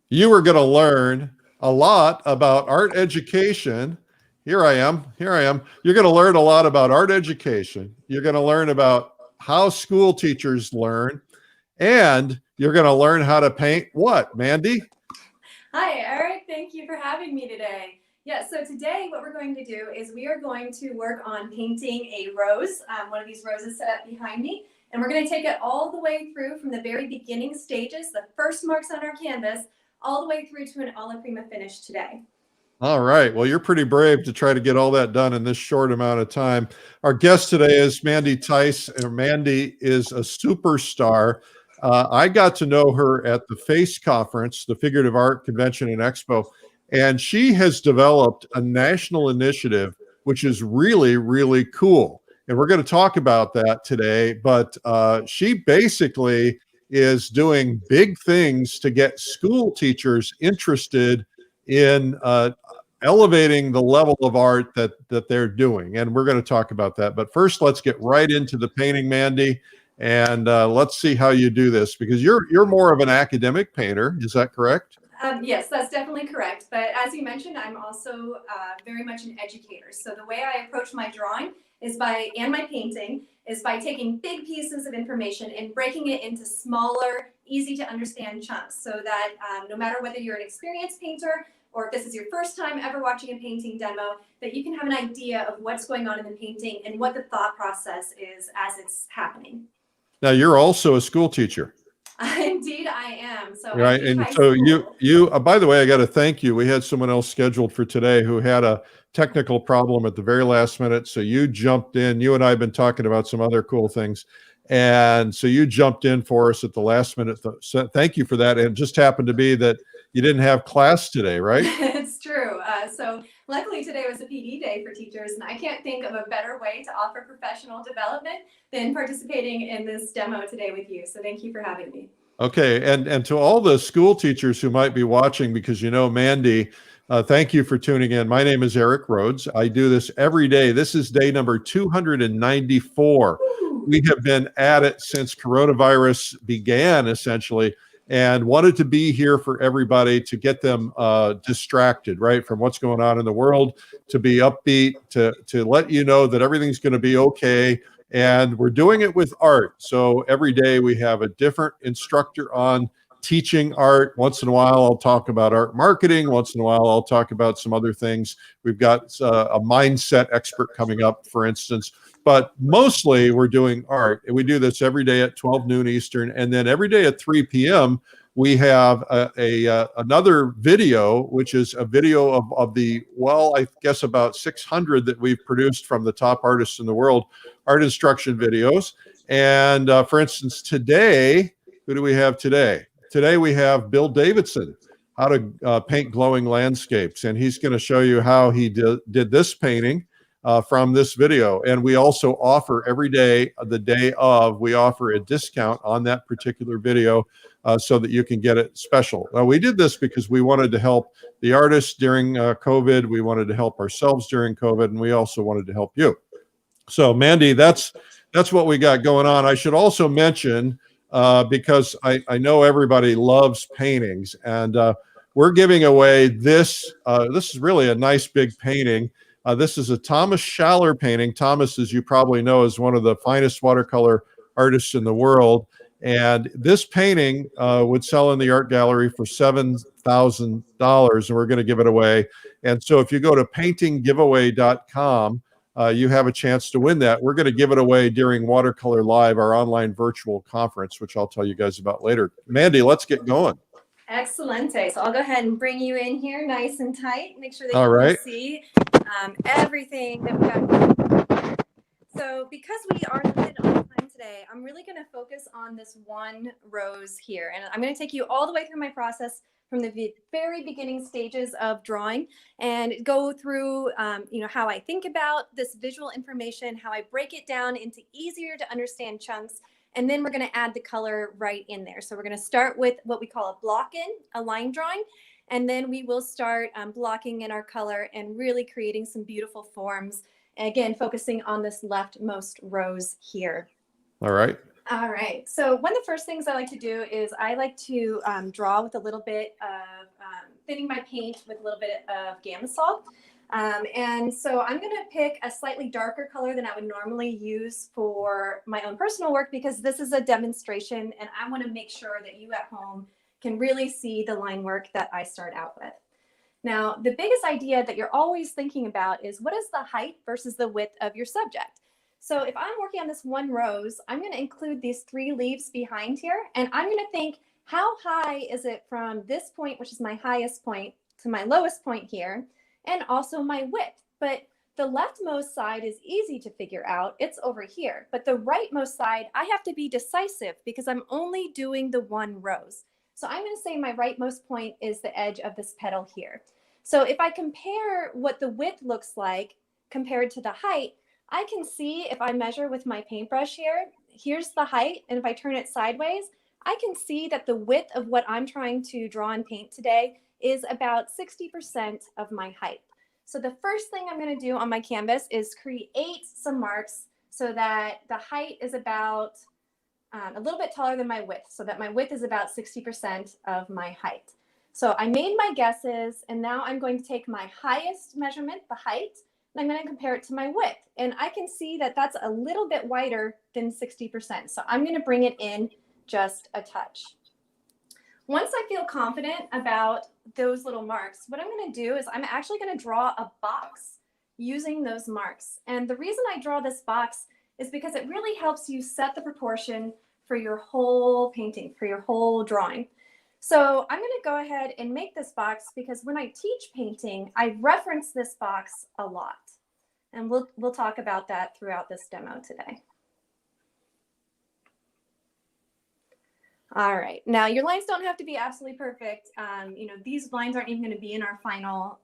You are going to learn a lot about art education. Here I am. Here I am. You're going to learn a lot about art education. You're going to learn about how school teachers learn, and you're going to learn how to paint what, Mandy? Hi, Eric. Thank you for having me today. Yeah, so today what we're going to do is we are going to work on painting a rose, one of these roses set up behind me, and we're going to take it all the way through from the very beginning stages, the first marks on our canvas, all the way through to an alla prima finish today. All right. Well, you're pretty brave to try to get all that done in this short amount of time. Our guest today is Mandy Theis, and Mandy is a superstar. I got to know her at the FACE conference, the Figurative Art Convention and Expo, and she has developed a national initiative, which is really, really cool. And we're going to talk about that today. But she basically is doing big things to get school teachers interested in elevating the level of art that they're doing, and we're going to talk about that. But first, let's get right into the painting, Mandy, and let's see how you do this, because you're more of an academic painter. Is that correct? Yes, that's definitely correct. But as you mentioned, I'm also very much an educator. So the way I approach my drawing and my painting is by taking big pieces of information and breaking it into smaller, easy to understand chunks, so that no matter whether you're an experienced painter or if this is your first time ever watching a painting demo, that you can have an idea of what's going on in the painting and what the thought process is as it's happening. Now, you're also a school teacher. Indeed, I am. So I Right. teach And high so school. by the way, I got to thank you. We had someone else scheduled for today who had a technical problem at the very last minute. So you jumped in. You and I have been talking about some other cool things. And so you jumped in for us at the last minute. So thank you for that. And it just happened to be that you didn't have class today, right? It's true. So luckily today was a PD day for teachers, and I can't think of a better way to offer professional development than participating in this demo today with you. So thank you for having me. Okay, and to all the school teachers who might be watching, because you know Mandy, thank you for tuning in. My name is Eric Rhoads. I do this every day. This is day number 294. Woo. We have been at it since coronavirus began, essentially, and wanted to be here for everybody to get them distracted, right, from what's going on in the world, to be upbeat, to let you know that everything's going to be okay. And we're doing it with art. So every day we have a different instructor on teaching art. Once in a while, I'll talk about art marketing. Once in a while, I'll talk about some other things. We've got a mindset expert coming up, for instance. But mostly we're doing art. And we do this every day at 12 noon Eastern. And then every day at 3 p.m., we have another video, which is a video of the, well, I guess about 600 that we've produced from the top artists in the world, art instruction videos. And for instance, today, who do we have today? Today we have Bill Davidson, how to paint glowing landscapes. And he's going to show you how he did this painting from this video. And we also offer every day, the day of, we offer a discount on that particular video so that you can get it special. We did this because we wanted to help the artists during COVID. We wanted to help ourselves during COVID, and we also wanted to help you. So, Mandy, that's what we got going on. I should also mention, because I know everybody loves paintings, and we're giving away this. This is really a nice big painting. This is a Thomas Schaller painting. Thomas, as you probably know, is one of the finest watercolor artists in the world. And this painting would sell in the art gallery for $7,000, and we're going to give it away. And so if you go to paintinggiveaway.com, you have a chance to win that. We're going to give it away during Watercolor Live, our online virtual conference, which I'll tell you guys about later. Mandy, let's get going. Excelente. So I'll go ahead and bring you in here nice and tight. Make sure that All you right. can see everything that we got. So because we are limited on time today, I'm really going to focus on this one rose here. And I'm going to take you all the way through my process from the very beginning stages of drawing and go through, how I think about this visual information, how I break it down into easier to understand chunks. And then we're going to add the color right in there. So we're going to start with what we call a block-in, a line drawing. And then we will start blocking in our color and really creating some beautiful forms. Again, focusing on this leftmost rose here. All right. All right. So one of the first things I like to do is I like to draw with a little bit of thinning my paint with a little bit of Gamsol. And so I'm going to pick a slightly darker color than I would normally use for my own personal work, because this is a demonstration and I want to make sure that you at home can really see the line work that I start out with. Now, the biggest idea that you're always thinking about is what is the height versus the width of your subject? So if I'm working on this one rose, I'm going to include these 3 leaves behind here, and I'm going to think, how high is it from this point, which is my highest point, to my lowest point here, and also my width. But the leftmost side is easy to figure out. It's over here. But the rightmost side, I have to be decisive because I'm only doing the one rose. So I'm going to say my rightmost point is the edge of this petal here. So if I compare what the width looks like compared to the height, I can see if I measure with my paintbrush here, here's the height. And if I turn it sideways, I can see that the width of what I'm trying to draw and paint today is about 60% of my height. So the first thing I'm going to do on my canvas is create some marks so that the height is about a little bit taller than my width, so that my width is about 60% of my height. So I made my guesses, and now I'm going to take my highest measurement, the height, and I'm going to compare it to my width. And I can see that that's a little bit wider than 60%. So I'm going to bring it in just a touch. Once I feel confident about those little marks, what I'm going to do is I'm actually going to draw a box using those marks. And the reason I draw this box is because it really helps you set the proportion for your whole painting, for your whole drawing. So I'm going to go ahead and make this box because when I teach painting, I reference this box a lot. And we'll talk about that throughout this demo today. All right, now your lines don't have to be absolutely perfect. These lines aren't even going to be in our final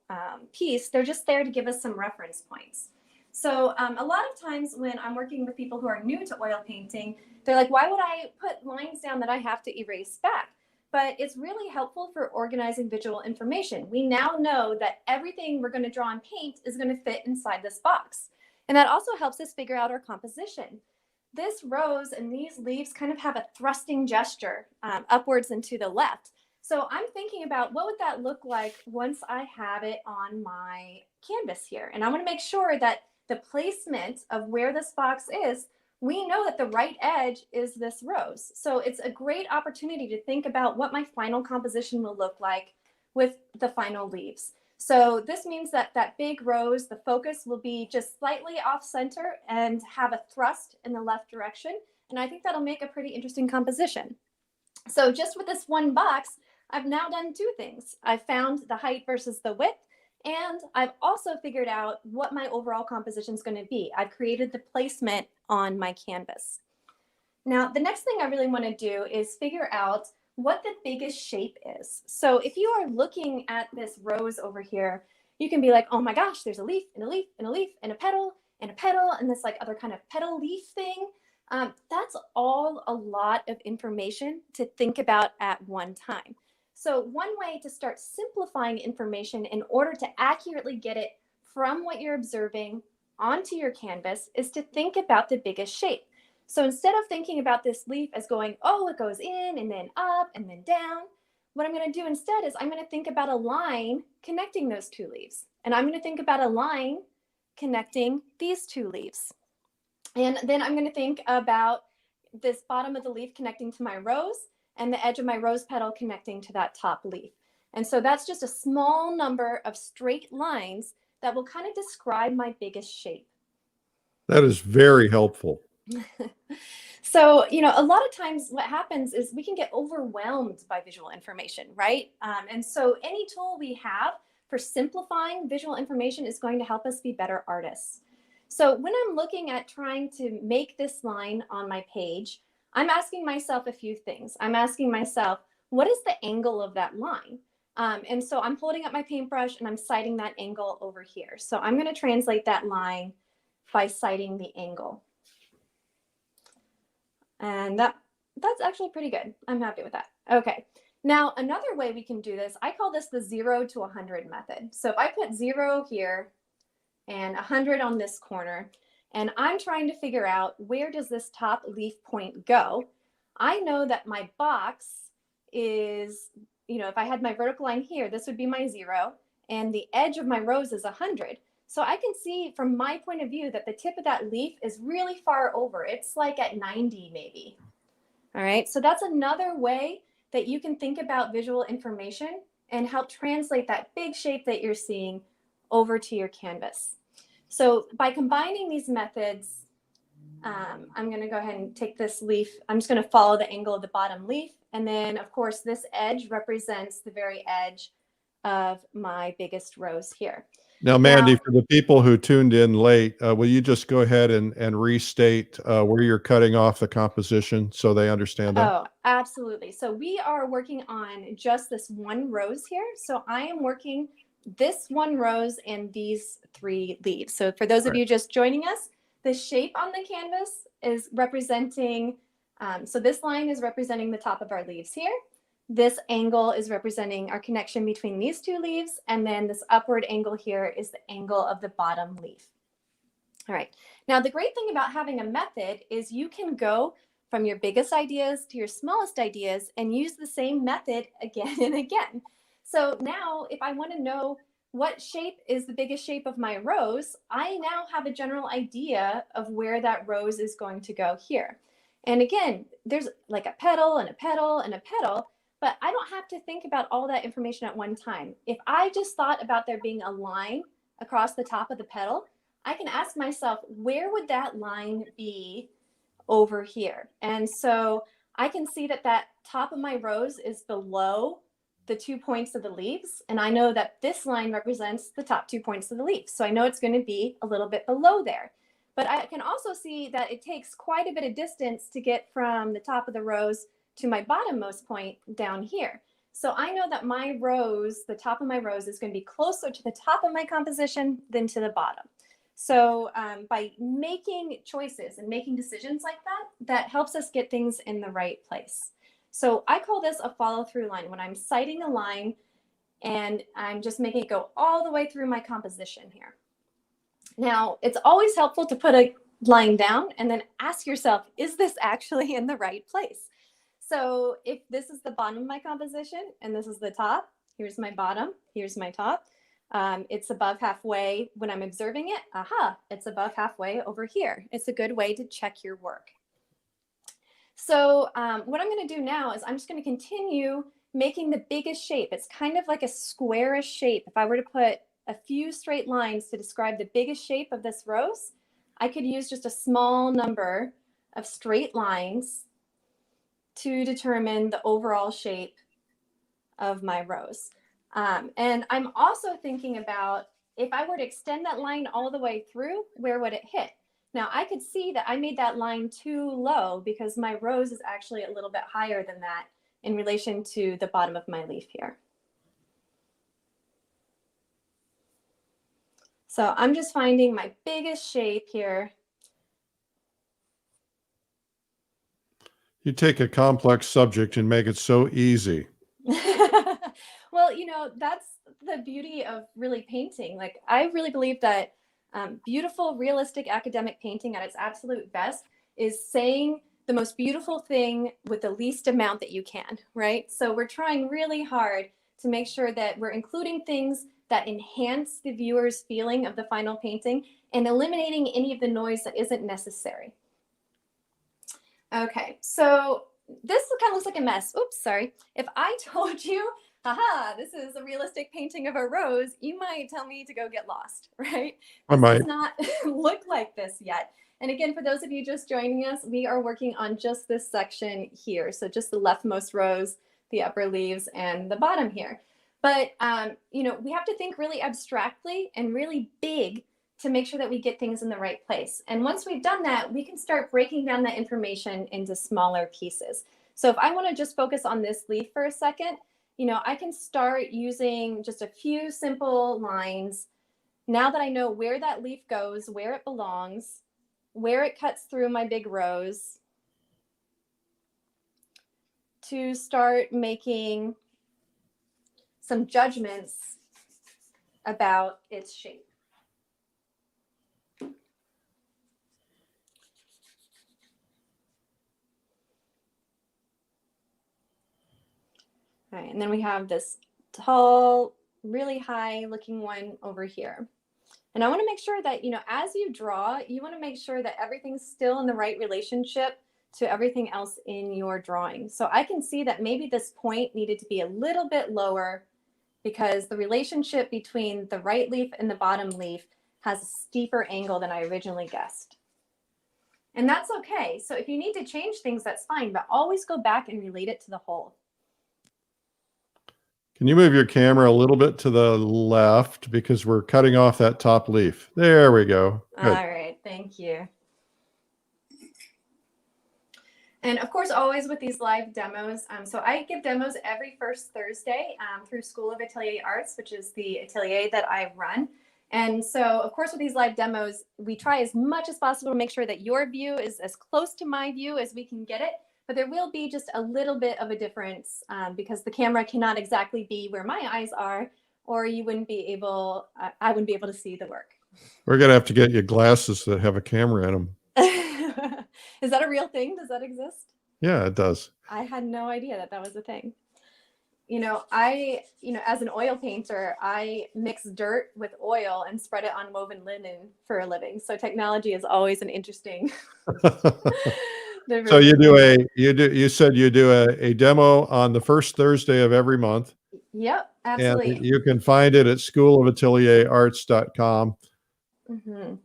piece. They're just there to give us some reference points. So a lot of times when I'm working with people who are new to oil painting, they're like, why would I put lines down that I have to erase back? But it's really helpful for organizing visual information. We now know that everything we're going to draw and paint is going to fit inside this box. And that also helps us figure out our composition. This rose and these leaves kind of have a thrusting gesture upwards and to the left. So I'm thinking about what would that look like once I have it on my canvas here. And I want to make sure that the placement of where this box is, we know that the right edge is this rose. So it's a great opportunity to think about what my final composition will look like with the final leaves. So this means that that big rose, the focus will be just slightly off center and have a thrust in the left direction. And I think that'll make a pretty interesting composition. So just with this one box, I've now done 2 things. I've found the height versus the width, and I've also figured out what my overall composition is going to be. I've created the placement on my canvas. Now, the next thing I really want to do is figure out what the biggest shape is. So if you are looking at this rose over here, you can be like, oh my gosh, there's a leaf and a leaf and a leaf and a petal and this like other kind of petal leaf thing. That's all a lot of information to think about at one time. So one way to start simplifying information in order to accurately get it from what you're observing onto your canvas is to think about the biggest shape. So instead of thinking about this leaf as going, oh, it goes in and then up and then down, what I'm going to do instead is I'm going to think about a line connecting those 2 leaves. And I'm going to think about a line connecting these 2 leaves. And then I'm going to think about this bottom of the leaf connecting to my rose and the edge of my rose petal connecting to that top leaf. And so that's just a small number of straight lines that will kind of describe my biggest shape. That is very helpful. So, a lot of times what happens is we can get overwhelmed by visual information, right? And so any tool we have for simplifying visual information is going to help us be better artists. So when I'm looking at trying to make this line on my page, I'm asking myself a few things. I'm asking myself, what is the angle of that line? And so I'm holding up my paintbrush and I'm sighting that angle over here. So I'm going to translate that line by sighting the angle. And that's actually pretty good. I'm happy with that. Okay. Now, another way we can do this, I call this the 0 to 100 method. So if I put 0 here and 100 on this corner, and I'm trying to figure out where does this top leaf point go, I know that my box is, if I had my vertical line here, this would be my 0, and the edge of my rose is 100. So I can see from my point of view that the tip of that leaf is really far over. It's like at 90 maybe. All right, so that's another way that you can think about visual information and help translate that big shape that you're seeing over to your canvas. So by combining these methods, I'm going to go ahead and take this leaf. I'm just going to follow the angle of the bottom leaf. And then, of course, this edge represents the very edge of my biggest rose here. Now, Mandy, for the people who tuned in late, will you just go ahead and restate where you're cutting off the composition so they understand that? Oh, absolutely. So we are working on just this one rose here. So I am working this one rose and these 3 leaves. So for those of you just joining us, the shape on the canvas is representing, so this line is representing the top of our leaves here. This angle is representing our connection between these 2 leaves. And then this upward angle here is the angle of the bottom leaf. All right. Now, the great thing about having a method is you can go from your biggest ideas to your smallest ideas and use the same method again and again. So now if I want to know what shape is the biggest shape of my rose, I now have a general idea of where that rose is going to go here. And again, there's like a petal and a petal and a petal, but I don't have to think about all that information at one time. If I just thought about there being a line across the top of the petal, I can ask myself, where would that line be over here? And so I can see that that top of my rose is below the 2 points of the leaves. And I know that this line represents the top 2 points of the leaves. So I know it's going to be a little bit below there. But I can also see that it takes quite a bit of distance to get from the top of the rose to my bottommost point down here. So I know that my rose, the top of my rose, is going to be closer to the top of my composition than to the bottom. So by making choices and making decisions like that, that helps us get things in the right place. So I call this a follow-through line. When I'm citing a line and I'm just making it go all the way through my composition here. Now, it's always helpful to put a line down and then ask yourself, is this actually in the right place? So if this is the bottom of my composition and this is the top, here's my bottom, here's my top. It's above halfway when I'm observing it. Aha, it's above halfway over here. It's a good way to check your work. So what I'm going to do now is I'm just going to continue making the biggest shape. It's kind of like a squarish shape. If I were to put a few straight lines to describe the biggest shape of this rose, I could use just a small number of straight lines to determine the overall shape of my rose. And I'm also thinking about, if I were to extend that line all the way through, where would it hit? Now I could see that I made that line too low because my rose is actually a little bit higher than that in relation to the bottom of my leaf here. So I'm just finding my biggest shape here. You take a complex subject and make it so easy. Well, that's the beauty of really painting. Like, I really believe that beautiful, realistic academic painting at its absolute best is saying the most beautiful thing with the least amount that you can, right? So we're trying really hard to make sure that we're including things that enhance the viewer's feeling of the final painting and eliminating any of the noise that isn't necessary. Okay, so this kind of looks like a mess. Oops, sorry. If I told you, haha, this is a realistic painting of a rose, you might tell me to go get lost, right? I might. This does not look like this yet. And again, for those of you just joining us, we are working on just this section here. So just the leftmost rows, the upper leaves, and the bottom here. But, we have to think really abstractly and really big to make sure that we get things in the right place. And once we've done that, we can start breaking down that information into smaller pieces. So if I want to just focus on this leaf for a second, I can start using just a few simple lines. Now that I know where that leaf goes, where it belongs, where it cuts through my big rose, to start making some judgments about its shape. All right, and then we have this tall, really high looking one over here. And I want to make sure that, as you draw, you want to make sure that everything's still in the right relationship to everything else in your drawing. So I can see that maybe this point needed to be a little bit lower because the relationship between the right leaf and the bottom leaf has a steeper angle than I originally guessed. And that's okay. So if you need to change things, that's fine, but always go back and relate it to the whole. Can you move your camera a little bit to the left because we're cutting off that top leaf? There we go. Good. All right, thank you. And of course, always with these live demos. So I give demos every first Thursday through School of Atelier Arts, which is the atelier that I run. And so, of course, with these live demos, we try as much as possible to make sure that your view is as close to my view as we can get it. But there will be just a little bit of a difference because the camera cannot exactly be where my eyes are, or you wouldn't be able, I wouldn't be able to see the work. We're going to have to get you glasses that have a camera in them. Is that a real thing? Does that exist? Yeah, it does. I had no idea that that was a thing. As an oil painter, I mix dirt with oil and spread it on woven linen for a living. So technology is always an interesting. So you said you do a demo on the first Thursday of every month. Yep, absolutely. And you can find it at schoolofatelierarts.com. Mm-hmm.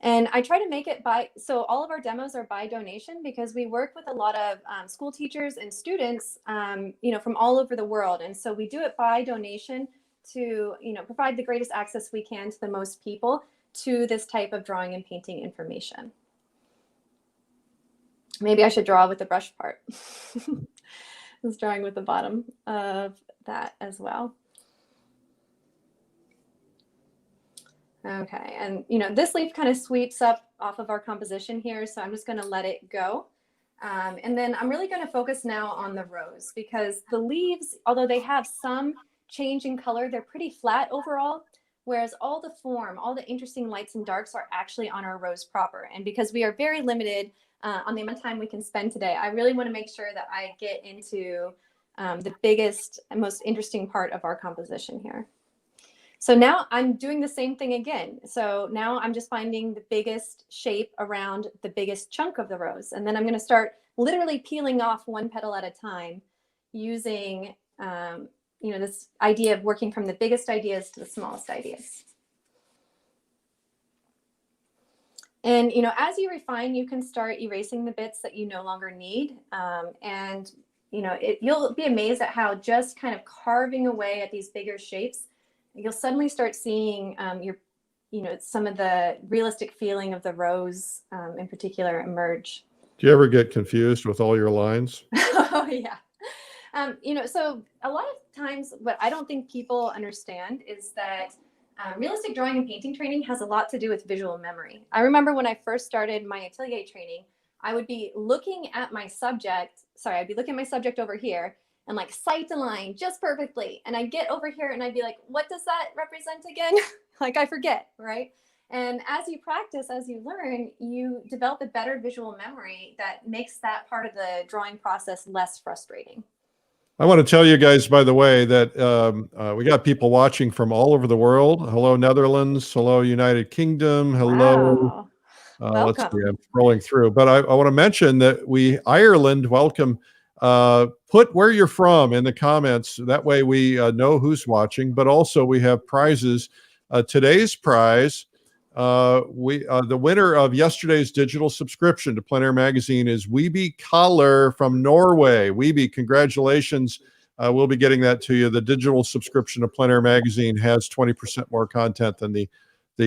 And I try to make it so all of our demos are by donation because we work with a lot of school teachers and students, from all over the world. And so we do it by donation to, provide the greatest access we can to the most people to this type of drawing and painting information. Maybe I should draw with the brush part. I was drawing with the bottom of that as well. Okay, and this leaf kind of sweeps up off of our composition here, so I'm just going to let it go. And then I'm really going to focus now on the rose because the leaves, although they have some change in color, they're pretty flat overall, whereas all the form, all the interesting lights and darks are actually on our rose proper. And because we are very limited on the amount of time we can spend today, I really want to make sure that I get into the biggest and most interesting part of our composition here. So now I'm doing the same thing again. So now I'm just finding the biggest shape around the biggest chunk of the rose. And then I'm going to start literally peeling off one petal at a time using, this idea of working from the biggest ideas to the smallest ideas. And, as you refine, you can start erasing the bits that you no longer need. You'll be amazed at how just kind of carving away at these bigger shapes, you'll suddenly start seeing some of the realistic feeling of the rose in particular emerge. Do you ever get confused with all your lines? Oh, yeah. So a lot of times what I don't think people understand is that realistic drawing and painting training has a lot to do with visual memory. I remember when I first started my atelier training, I would be looking at my subject. I'd be looking at my subject over here and like sight a line just perfectly. And I'd get over here and I'd be like, what does that represent again? Like I forget, right? And as you practice, as you learn, you develop a better visual memory that makes that part of the drawing process less frustrating. I want to tell you guys, by the way, that we got people watching from all over the world. Hello, Netherlands. Hello, United Kingdom. Hello. Wow. Let's see, I'm scrolling through. But I want to mention that Ireland, welcome. Put where you're from in the comments. That way we know who's watching. But also we have prizes. Today's prize, the winner of yesterday's digital subscription to Plein Air Magazine is Weeby Kaller from Norway. Weeby, congratulations. We'll be getting that to you. The digital subscription to Plein Air Magazine has 20% more content than the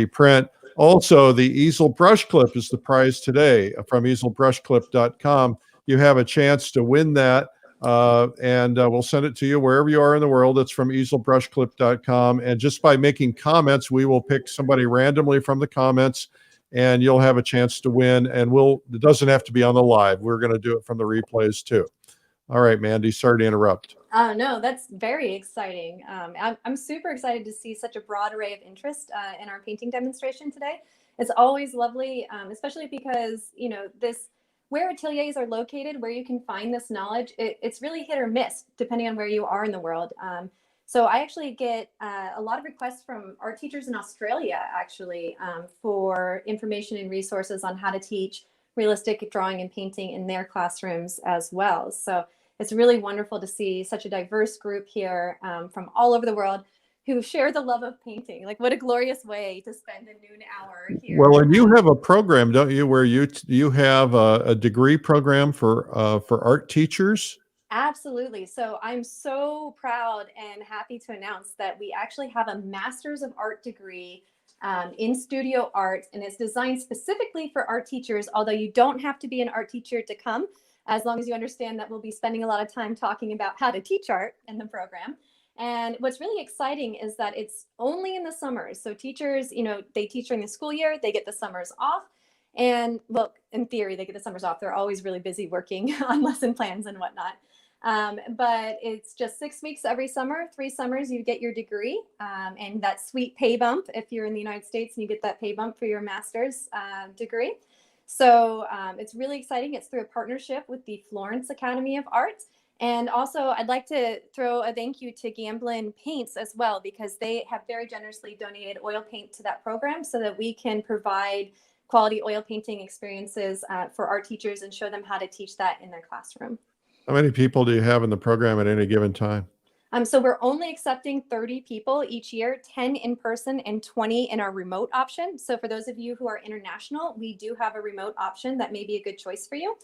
print. Also, the easel brush clip is the prize today from easelbrushclip.com. You have a chance to win that, and we'll send it to you wherever you are in the world. It's from easelbrushclip.com. And just by making comments, we will pick somebody randomly from the comments, and you'll have a chance to win. And it doesn't have to be on the live. We're going to do it from the replays too. All right, Mandy, sorry to interrupt. Oh, no, that's very exciting. I'm super excited to see such a broad array of interest in our painting demonstration today. It's always lovely, especially because, where ateliers are located, where you can find this knowledge, it's really hit or miss depending on where you are in the world. So I actually get a lot of requests from art teachers in Australia, actually, for information and resources on how to teach realistic drawing and painting in their classrooms as well. So it's really wonderful to see such a diverse group here from all over the world who share the love of painting. Like, what a glorious way to spend a noon hour here. Well, and you have a program, don't you, where you have a degree program for art teachers? Absolutely. So I'm so proud and happy to announce that we actually have a Master's of Art degree in studio art, and it's designed specifically for art teachers, although you don't have to be an art teacher to come, as long as you understand that we'll be spending a lot of time talking about how to teach art in the program. And what's really exciting is that it's only in the summers. So teachers, they teach during the school year, they get the summers off. And well, in theory, they get the summers off. They're always really busy working on lesson plans and whatnot. But it's just 6 weeks every summer, 3 summers, you get your degree, and that sweet pay bump if you're in the United States and you get that pay bump for your master's degree. So it's really exciting. It's through a partnership with the Florence Academy of Art. And also, I'd like to throw a thank you to Gamblin Paints as well, because they have very generously donated oil paint to that program so that we can provide quality oil painting experiences for art teachers and show them how to teach that in their classroom. How many people do you have in the program at any given time? So we're only accepting 30 people each year, 10 in person and 20 in our remote option. So for those of you who are international, we do have a remote option that may be a good choice for you.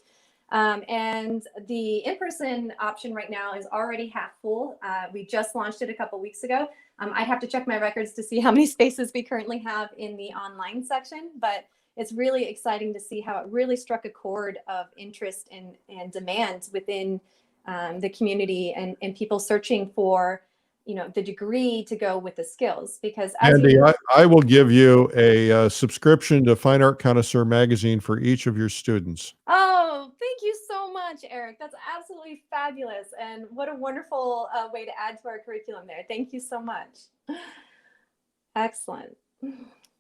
And the in-person option right now is already half full. We just launched it a couple weeks ago. I'd have to check my records to see how many spaces we currently have in the online section, but it's really exciting to see how it really struck a chord of interest and demand within the community and people searching for, the degree to go with the skills. Because as Andy, I will give you a subscription to Fine Art Connoisseur magazine for each of your students. Oh, thank you so much, Eric. That's absolutely fabulous. And what a wonderful way to add to our curriculum there. Thank you so much. Excellent.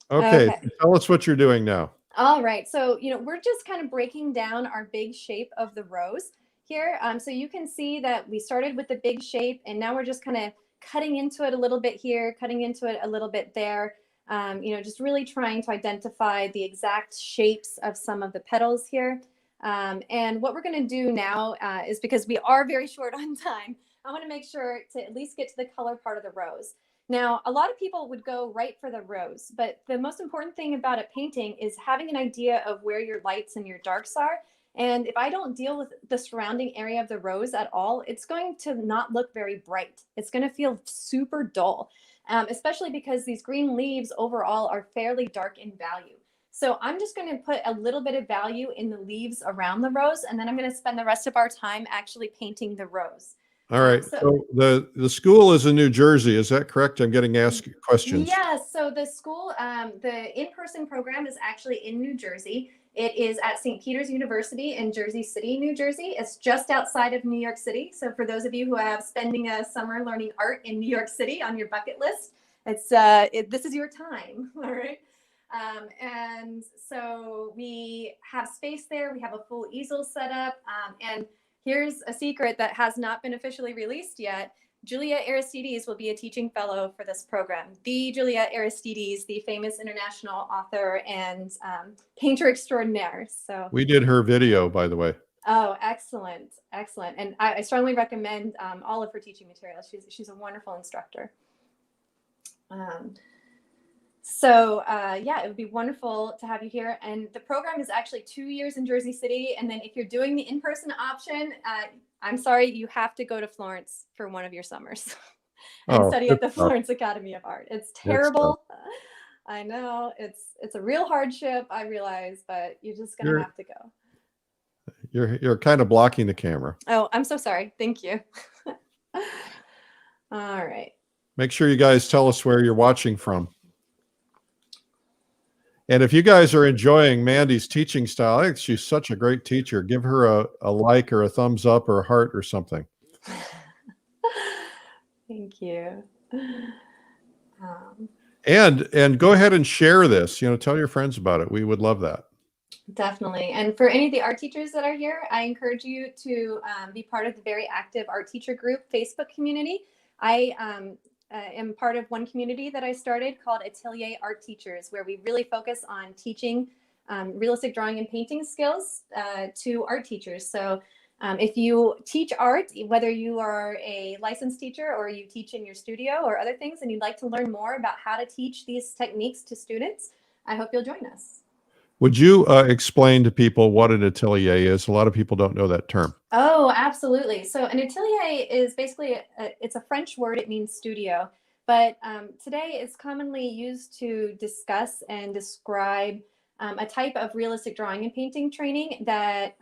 Okay, tell us what you're doing now. All right. So, we're just kind of breaking down our big shape of the rose here. So you can see that we started with the big shape, and now we're just kind of cutting into it a little bit here, cutting into it a little bit there. Just really trying to identify the exact shapes of some of the petals here. And what we're going to do now is, because we are very short on time, I want to make sure to at least get to the color part of the rose. Now, a lot of people would go right for the rose, but the most important thing about a painting is having an idea of where your lights and your darks are. And if I don't deal with the surrounding area of the rose at all, it's going to not look very bright. It's going to feel super dull, especially because these green leaves overall are fairly dark in value. So I'm just going to put a little bit of value in the leaves around the rose, and then I'm going to spend the rest of our time actually painting the rose. All right. So the school is in New Jersey. Is that correct? I'm getting asked questions. Yes. So the school, the in-person program is actually in New Jersey. It is at St. Peter's University in Jersey City, New Jersey. It's just outside of New York City. So for those of you who have spending a summer learning art in New York City on your bucket list, it's this is your time. All right. And so we have space there. We have a full easel set up, and here's a secret that has not been officially released yet. Julia Aristides will be a teaching fellow for this program. The Julia Aristides, the famous international author and painter extraordinaire. So we did her video, by the way. Oh, excellent, excellent. And I strongly recommend all of her teaching materials. She's a wonderful instructor. Yeah, it would be wonderful to have you here. And the program is actually 2 years in Jersey City. And then if you're doing the in-person option, I'm sorry, you have to go to Florence for one of your summers and study at the Florence Academy of Art. It's terrible. I know it's a real hardship, I realize, but you're just going to have to go. You're kind of blocking the camera. Oh, I'm so sorry. Thank you. All right. Make sure you guys tell us where you're watching from. And if you guys are enjoying Mandy's teaching style, I think she's such a great teacher. Give her a like or a thumbs up or a heart or something. Thank you. And go ahead and share this. Tell your friends about it. We would love that. Definitely. And for any of the art teachers that are here, I encourage you to be part of the very active art teacher group Facebook community. I am part of one community that I started called Atelier Art Teachers, where we really focus on teaching realistic drawing and painting skills to art teachers. So if you teach art, whether you are a licensed teacher or you teach in your studio or other things, and you'd like to learn more about how to teach these techniques to students, I hope you'll join us. Would you explain to people what an atelier is? A lot of people don't know that term. Oh, absolutely. So an atelier is basically, it's a French word. It means studio. But today it's commonly used to discuss and describe a type of realistic drawing and painting training that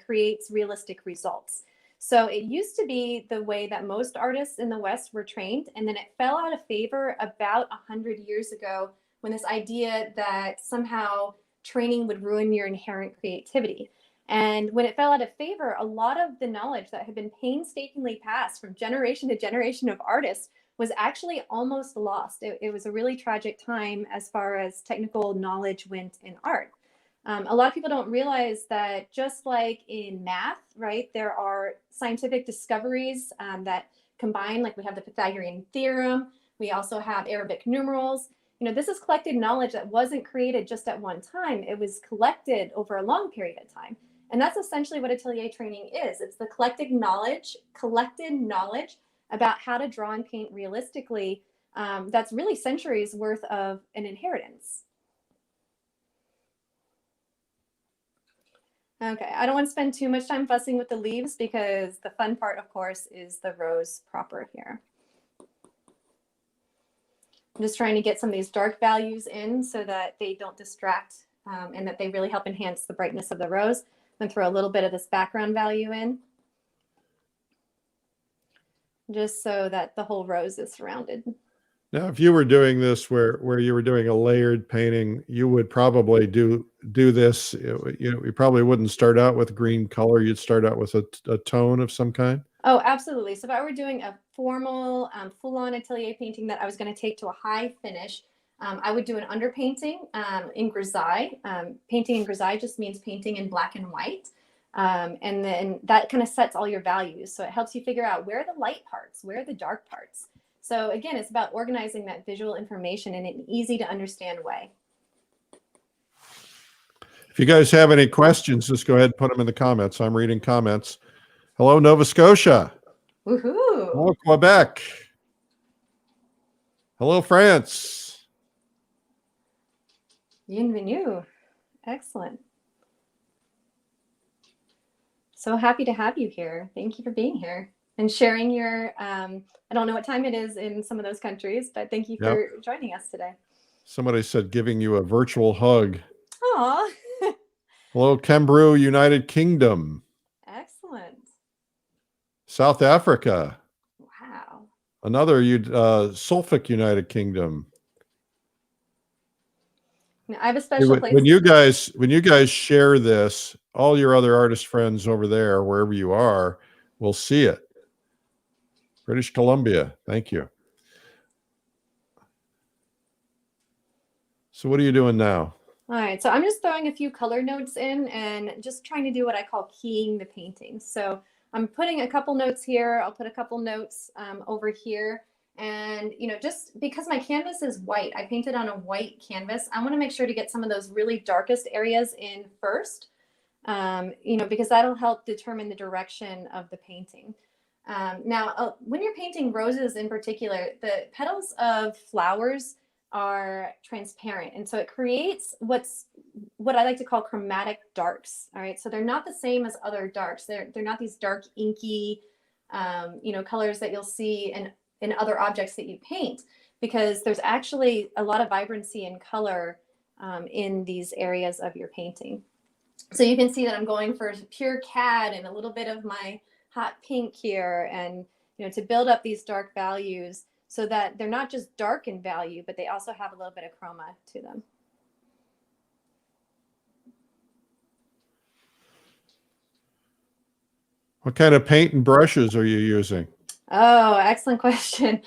creates realistic results. So it used to be the way that most artists in the West were trained, and then it fell out of favor about 100 years ago when this idea that somehow training would ruin your inherent creativity. And when it fell out of favor, a lot of the knowledge that had been painstakingly passed from generation to generation of artists was actually almost lost. It was a really tragic time as far as technical knowledge went in art. A lot of people don't realize that just like in math, right, there are scientific discoveries that combine, like we have the Pythagorean theorem, we also have Arabic numerals. You know, this is collected knowledge that wasn't created just at one time. It was collected over a long period of time. And that's essentially what atelier training is. It's the collected knowledge about how to draw and paint realistically. That's really centuries worth of an inheritance. Okay, I don't want to spend too much time fussing with the leaves because the fun part, of course, is the rose proper here. I'm just trying to get some of these dark values in so that they don't distract and that they really help enhance the brightness of the rose. I'm going to throw a little bit of this background value in just so that the whole rose is surrounded. Now, if you were doing this where you were doing a layered painting, you would probably do this. You probably wouldn't start out with green color. You'd start out with a tone of some kind. Oh, absolutely. So if I were doing a formal, full-on atelier painting that I was going to take to a high finish, I would do an underpainting in grisaille. Painting in grisaille just means painting in black and white. And then that kind of sets all your values. So it helps you figure out where are the light parts, where are the dark parts. So again, it's about organizing that visual information in an easy to understand way. If you guys have any questions, just go ahead and put them in the comments. I'm reading comments. Hello, Nova Scotia. Woohoo! Hello, Quebec. Hello, France. Bienvenue. Excellent. So happy to have you here. Thank you for being here and sharing your, I don't know what time it is in some of those countries, but thank you for joining us today. Somebody said giving you a virtual hug. Aw. Hello, Kembrew, United Kingdom. Excellent. South Africa. Wow. Another Suffolk, United Kingdom. Now, I have a special place. When you guys share this, all your other artist friends over there, wherever you are, will see it. British Columbia. Thank you. So what are you doing now? All right, so I'm just throwing a few color notes in and just trying to do what I call keying the painting. So I'm putting a couple notes here. I'll put a couple notes over here. And, you know, just because my canvas is white, I painted on a white canvas. I want to make sure to get some of those really darkest areas in first, you know, because that'll help determine the direction of the painting. Now, when you're painting roses in particular, the petals of flowers are transparent. And so it creates what I like to call chromatic darks. All right. So they're not the same as other darks. They're not these dark, inky, you know, colors that you'll see in other objects that you paint, because there's actually a lot of vibrancy and color in these areas of your painting. So you can see that I'm going for pure cad and a little bit of my hot pink here, and, you know, to build up these dark values so that they're not just dark in value, but they also have a little bit of chroma to them. What kind of paint and brushes are you using? Oh, excellent question.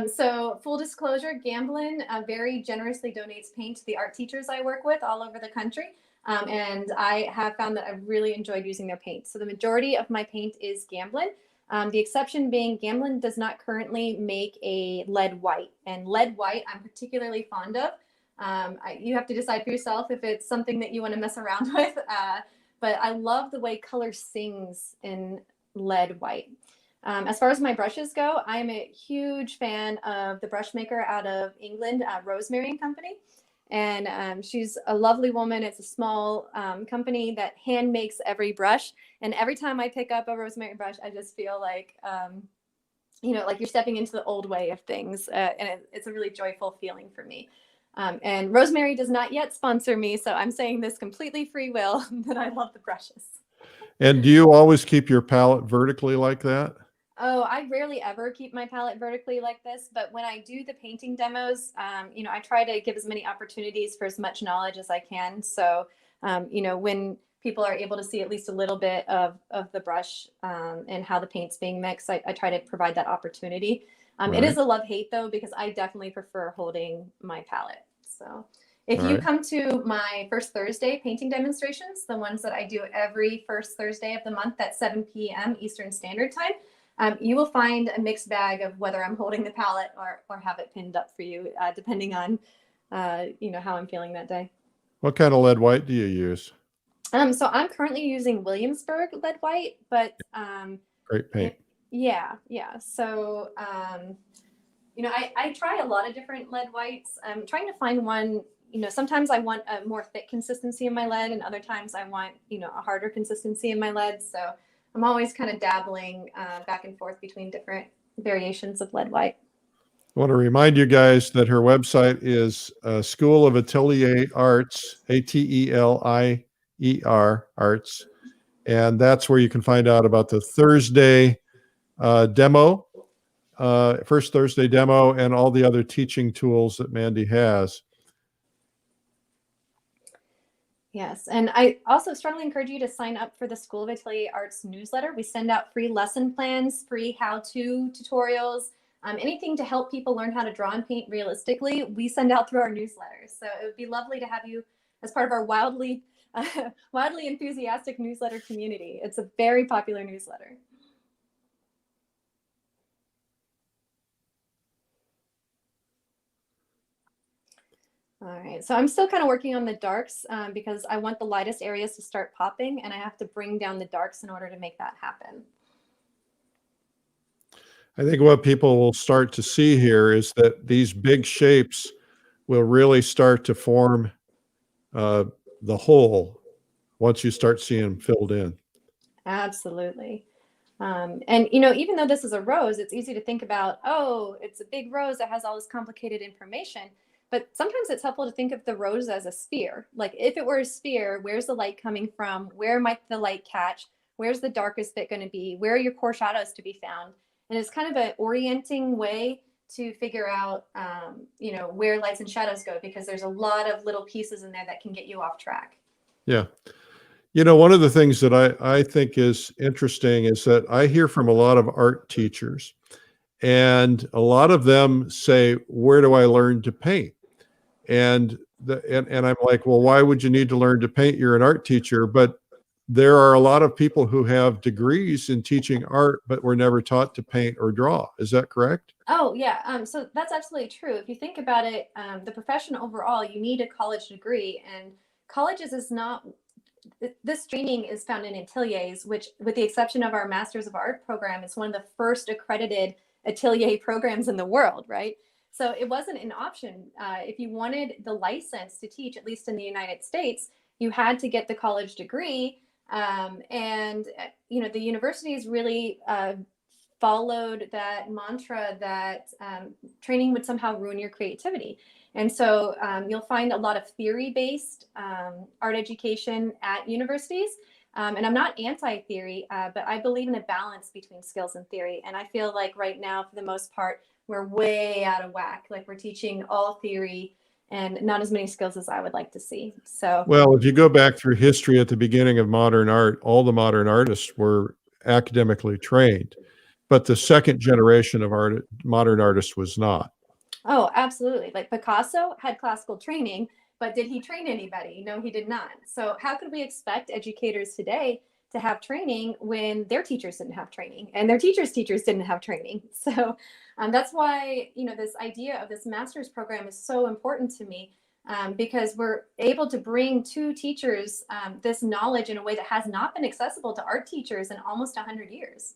So full disclosure, Gamblin very generously donates paint to the art teachers I work with all over the country. And I have found that I've really enjoyed using their paint. So the majority of my paint is Gamblin. The exception being Gamblin does not currently make a lead white, and lead white I'm particularly fond of. You have to decide for yourself if it's something that you want to mess around with. But I love the way color sings in lead white. As far as my brushes go, I'm a huge fan of the brush maker out of England, Rosemary and Company. And she's a lovely woman. It's a small company that hand makes every brush. And every time I pick up a Rosemary brush, I just feel like, like you're stepping into the old way of things. And it's a really joyful feeling for me. And Rosemary does not yet sponsor me, so I'm saying this completely free will that I love the brushes. And do you always keep your palette vertically like that? Oh, I rarely ever keep my palette vertically like this, but when I do the painting demos, I try to give as many opportunities for as much knowledge as I can. So, when people are able to see at least a little bit of the brush and how the paint's being mixed, I try to provide that opportunity. Right. It is a love-hate though, because I definitely prefer holding my palette. So if you come to my first Thursday painting demonstrations, the ones that I do every first Thursday of the month at 7 p.m. Eastern Standard Time, you will find a mixed bag of whether I'm holding the palette or have it pinned up for you, depending on, how I'm feeling that day. What kind of lead white do you use? So I'm currently using Williamsburg lead white, but great paint. Yeah. So, I try a lot of different lead whites. I'm trying to find one, sometimes I want a more thick consistency in my lead, and other times I want, a harder consistency in my lead. So I'm always kind of dabbling back and forth between different variations of lead white. I want to remind you guys that her website is School of Atelier Arts, Atelier Arts. And that's where you can find out about the Thursday demo, first Thursday demo, and all the other teaching tools that Mandy has. Yes, and I also strongly encourage you to sign up for the School of Atelier Arts newsletter. We send out free lesson plans, free how-to tutorials, anything to help people learn how to draw and paint realistically, we send out through our newsletters. So it would be lovely to have you as part of our wildly enthusiastic newsletter community. It's a very popular newsletter. All right, so I'm still kind of working on the darks because I want the lightest areas to start popping, and I have to bring down the darks in order to make that happen. I think what people will start to see here is that these big shapes will really start to form the whole once you start seeing them filled in. Absolutely. And, even though this is a rose, it's easy to think about, oh, it's a big rose that has all this complicated information. But sometimes it's helpful to think of the rose as a sphere. Like if it were a sphere, where's the light coming from? Where might the light catch? Where's the darkest bit going to be? Where are your core shadows to be found? And it's kind of an orienting way to figure out, where lights and shadows go, because there's a lot of little pieces in there that can get you off track. Yeah. One of the things that I think is interesting is that I hear from a lot of art teachers, and a lot of them say, where do I learn to paint? And I'm like, well, why would you need to learn to paint? You're an art teacher. But there are a lot of people who have degrees in teaching art, but were never taught to paint or draw. Is that correct? Oh, yeah. So that's absolutely true. If you think about it, the profession overall, you need a college degree, and colleges is not, this training is found in ateliers, which, with the exception of our Masters of Art program, is one of the first accredited atelier programs in the world, right? So it wasn't an option. If you wanted the license to teach, at least in the United States, you had to get the college degree. The universities really followed that mantra that training would somehow ruin your creativity. And so you'll find a lot of theory-based art education at universities. And I'm not anti-theory, but I believe in a balance between skills and theory. And I feel like right now, for the most part, we're way out of whack. Like we're teaching all theory and not as many skills as I would like to see. So, well, if you go back through history at the beginning of modern art, all the modern artists were academically trained, but the second generation of modern artists was not. Oh, absolutely. Like Picasso had classical training, But did he train anybody? No, he did not. So how could we expect educators today to have training when their teachers didn't have training and their teachers' teachers didn't have training? So that's why, this idea of this master's program is so important to me, because we're able to bring to teachers this knowledge in a way that has not been accessible to art teachers in almost 100 years.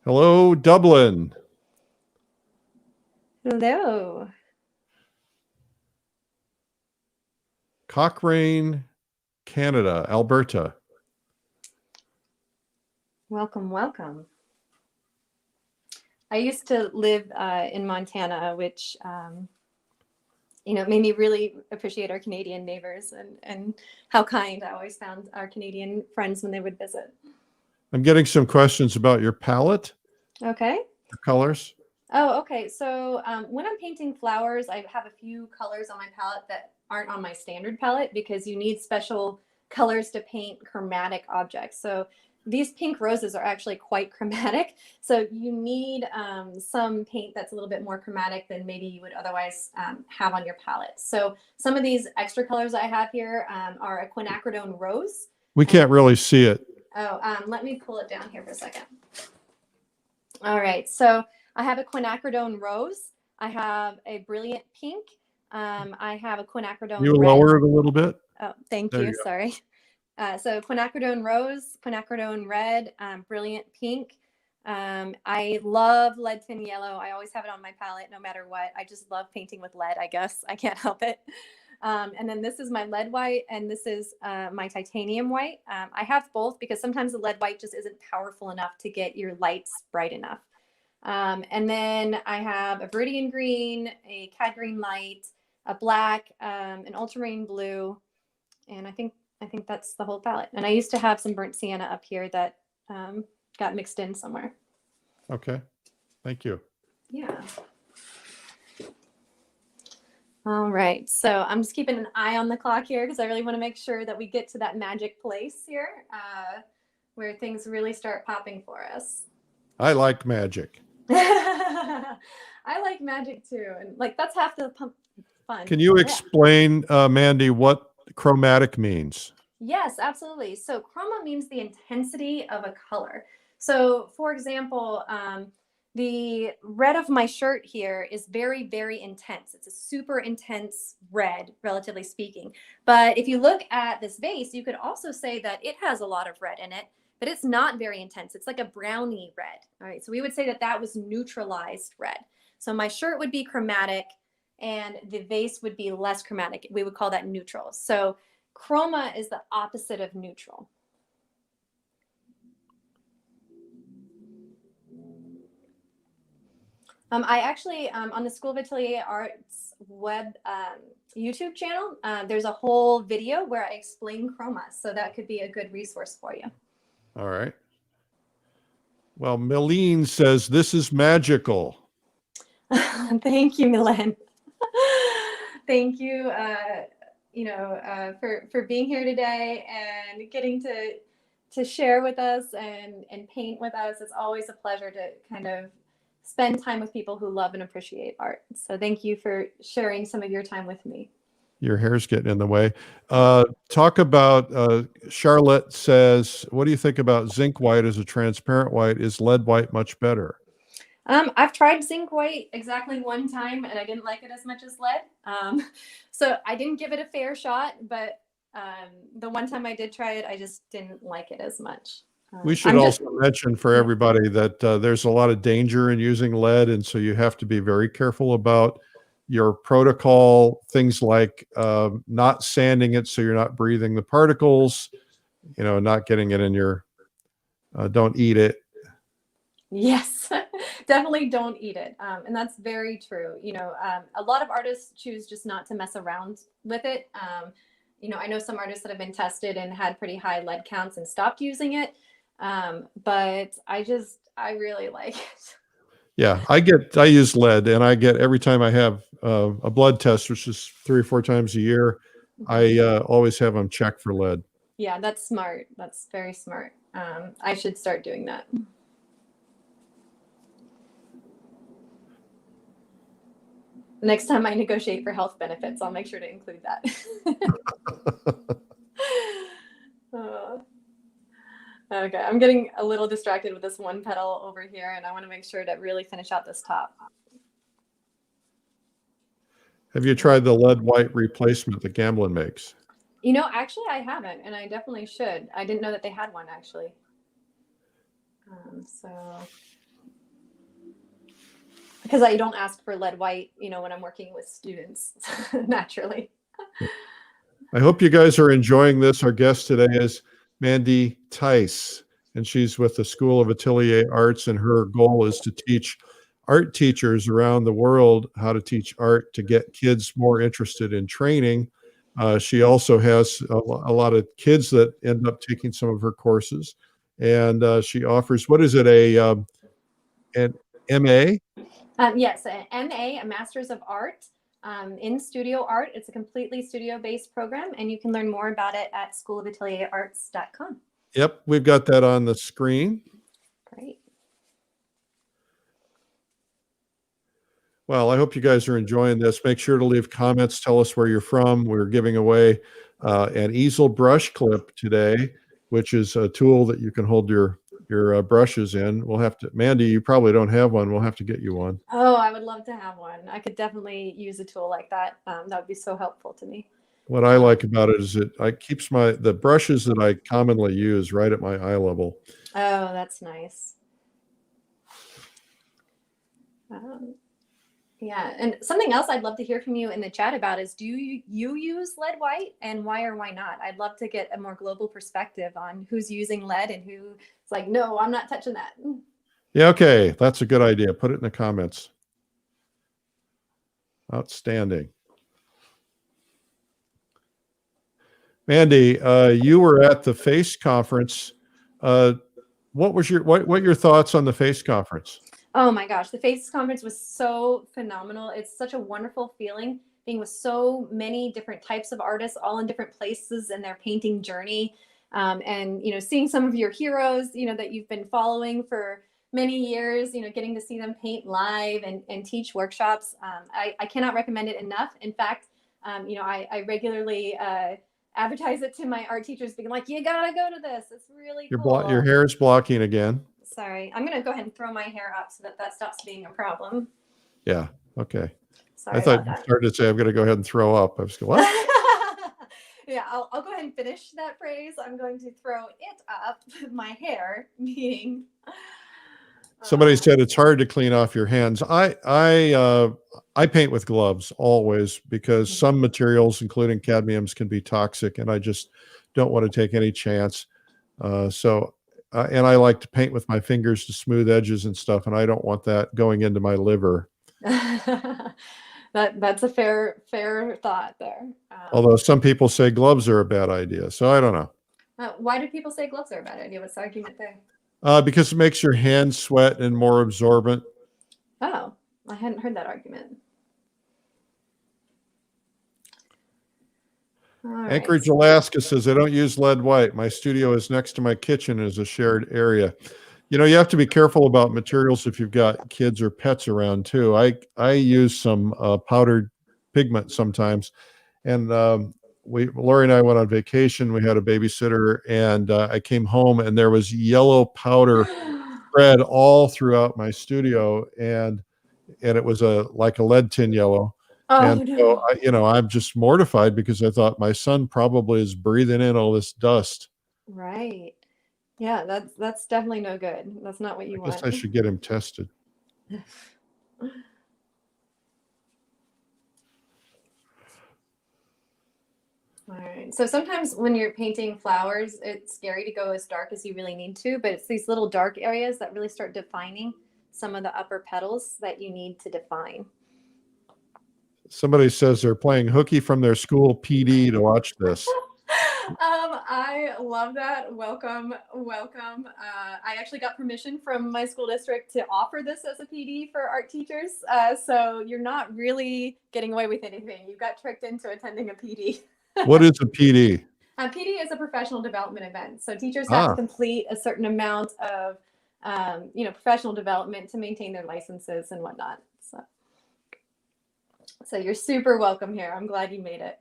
Hello, Dublin. Hello. Cochrane, Canada, Alberta. Welcome, welcome. I used to live in Montana, which, made me really appreciate our Canadian neighbors and how kind I always found our Canadian friends when they would visit. I'm getting some questions about your palette. Okay. Your colors. Oh, okay. So when I'm painting flowers, I have a few colors on my palette that aren't on my standard palette because you need special colors to paint chromatic objects. So these pink roses are actually quite chromatic. So you need some paint that's a little bit more chromatic than maybe you would otherwise have on your palette. So some of these extra colors I have here are a quinacridone rose. We can't really see it. Oh, let me pull it down here for a second. All right. So I have a quinacridone rose. I have a brilliant pink. I have a quinacridone You red. lower it a little bit. Oh, thank There you. you go. Sorry. So quinacridone rose, quinacridone red, brilliant pink. I love lead tin yellow. I always have it on my palette no matter what. I just love painting with lead, I guess. I can't help it. And then this is my lead white, and this is my titanium white. I have both because sometimes the lead white just isn't powerful enough to get your lights bright enough. And then I have a viridian green, a cad green light, a black, an ultramarine blue, and I think that's the whole palette. And I used to have some burnt sienna up here that got mixed in somewhere. Okay, thank you. Yeah. All right, so I'm just keeping an eye on the clock here because I really want to make sure that we get to that magic place here where things really start popping for us. I like magic. I like magic too, and like that's half the fun. Can you explain, Mandy, what chromatic means? Yes, absolutely. So chroma means the intensity of a color. So for example, the red of my shirt here is very, very intense. It's a super intense red, relatively speaking. But if you look at this vase, you could also say that it has a lot of red in it, but it's not very intense. It's like a brownie red. All right. So we would say that that was neutralized red. So my shirt would be chromatic and the vase would be less chromatic. We would call that neutral. So chroma is the opposite of neutral. I actually, on the School of Atelier Arts web YouTube channel, there's a whole video where I explain chroma. So that could be a good resource for you. All right. Well, Milene says this is magical. Thank you, Milan. Thank you, for being here today and getting to share with us and paint with us. It's always a pleasure to kind of spend time with people who love and appreciate art. So thank you for sharing some of your time with me. Your hair's getting in the way. Talk about, Charlotte says, what do you think about zinc white as a transparent white? Is lead white much better? I've tried zinc white exactly one time and I didn't like it as much as lead. So I didn't give it a fair shot, but the one time I did try it, I just didn't like it as much. We should also mention for everybody that there's a lot of danger in using lead. And so you have to be very careful about your protocol, things like not sanding it so you're not breathing the particles, not getting it in your, don't eat it. Yes, definitely don't eat it. And that's very true. A lot of artists choose just not to mess around with it. I know some artists that have been tested and had pretty high lead counts and stopped using it. But I really like it. Yeah, I use lead, and I get every time I have a blood test, which is 3 or 4 times a year, I always have them checked for lead. Yeah, that's smart. That's very smart. I should start doing that. Next time I negotiate for health benefits, I'll make sure to include that. Okay, I'm getting a little distracted with this one petal over here, and I want to make sure to really finish out this top. Have you tried the lead white replacement that Gamblin makes? Actually, I haven't, and I definitely should. I didn't know that they had one, actually. Because I don't ask for lead white, when I'm working with students, naturally. I hope you guys are enjoying this. Our guest today is Amanda Theis, and she's with the School of Atelier Arts, and her goal is to teach art teachers around the world how to teach art to get kids more interested in training. She also has a lot of kids that end up taking some of her courses, and she offers, what is it, an MA? Yes, an MA, a Master's of Art in Studio Art. It's a completely studio-based program, and you can learn more about it at schoolofatelierarts.com. Yep, we've got that on the screen. Great. Well, I hope you guys are enjoying this. Make sure to leave comments. Tell us where you're from. We're giving away an easel brush clip today, which is a tool that you can hold your brushes in. We'll have to, Mandy, you probably don't have one. We'll have to get you one. Oh, I would love to have one. I could definitely use a tool like that. That would be so helpful to me. What I like about it is it keeps the brushes that I commonly use right at my eye level. Oh, that's nice. Yeah, and something else I'd love to hear from you in the chat about is, do you use lead white, and why or why not? I'd love to get a more global perspective on who's using lead and who's like, no, I'm not touching that. Yeah, okay, that's a good idea. Put it in the comments. Outstanding. Mandy, you were at the FACE conference. What your thoughts on the FACE conference? Oh my gosh, the FACE conference was so phenomenal. It's such a wonderful feeling being with so many different types of artists, all in different places in their painting journey. And seeing some of your heroes, that you've been following for many years, getting to see them paint live and teach workshops. I cannot recommend it enough. In fact, I regularly advertise it to my art teachers, being like, you gotta go to this. It's really cool. Your hair is blocking again. Sorry, I'm gonna go ahead and throw my hair up so that stops being a problem. Yeah. Okay. Sorry, I thought you started to say, I'm going to go ahead and throw up. I was going, what? Yeah, I'll go ahead and finish that phrase. I'm going to throw it up, my hair, meaning. Somebody said it's hard to clean off your hands. I paint with gloves always, because some materials, including cadmiums, can be toxic, and I just don't want to take any chance. And I like to paint with my fingers to smooth edges and stuff, and I don't want that going into my liver. That's a fair thought there. Although some people say gloves are a bad idea, so I don't know. Why do people say gloves are a bad idea? What's the argument there? Because it makes your hands sweat and more absorbent. Oh, I hadn't heard that argument. Anchorage, Alaska says, I don't use lead white. My studio is next to my kitchen as a shared area. You have to be careful about materials if you've got kids or pets around too. I use some powdered pigment sometimes. And Lori and I went on vacation. We had a babysitter, and I came home and there was yellow powder spread all throughout my studio. And it was like a lead tin yellow. Oh, and no. So, I'm just mortified because I thought my son probably is breathing in all this dust. Right. Yeah, that's definitely no good. That's not what you want. I guess I should get him tested. All right. So sometimes when you're painting flowers, it's scary to go as dark as you really need to, but it's these little dark areas that really start defining some of the upper petals that you need to define. Somebody says they're playing hooky from their school PD to watch this. I love that. Welcome. I actually got permission from my school district to offer this as a PD for art teachers. So you're not really getting away with anything. You got tricked into attending a PD. What is a PD? PD is a professional development event. So teachers have to complete a certain amount of, professional development to maintain their licenses and whatnot. So. So you're super welcome here. I'm glad you made it.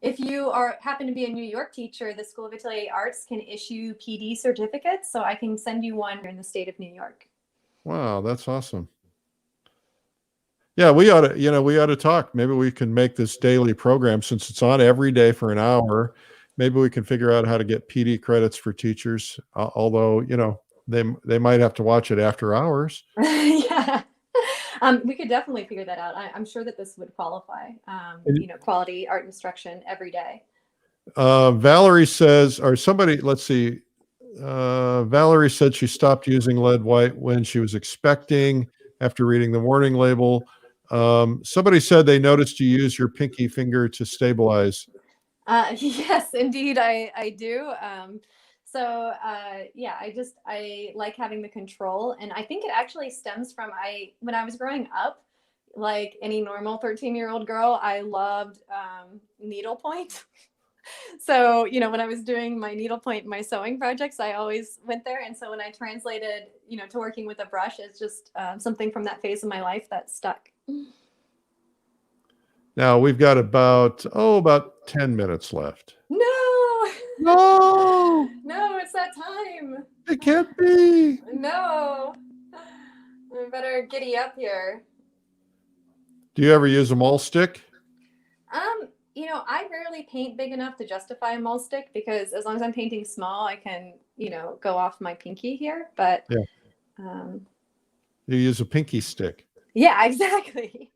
If you happen to be a New York teacher, the School of Atelier Arts can issue PD certificates, so I can send you one in the state of New York. Wow, that's awesome. Yeah, we ought to talk. Maybe we can make this daily program, since it's on every day for an hour. Maybe we can figure out how to get PD credits for teachers, although, they might have to watch it after hours. Yeah. We could definitely figure that out. I'm sure that this would qualify, quality art instruction every day. Valerie says, or somebody, let's see. Valerie said she stopped using lead white when she was expecting after reading the warning label. Somebody said they noticed you use your pinky finger to stabilize. Yes, indeed, I do. Yeah, I like having the control, and I think it actually stems from when I was growing up, like any normal 13-year-old girl, I loved needlepoint. So, when I was doing my needlepoint, my sewing projects, I always went there. And so when I translated, to working with a brush, it's just something from that phase of my life that stuck. Now we've got about 10 minutes left. No, No, it's that time. it can't be. No, I better giddy up here. Do you ever use a mole stick? I rarely paint big enough to justify a mole stick, because as long as I'm painting small, I can, go off my pinky here. But yeah. You use a pinky stick. Yeah, exactly.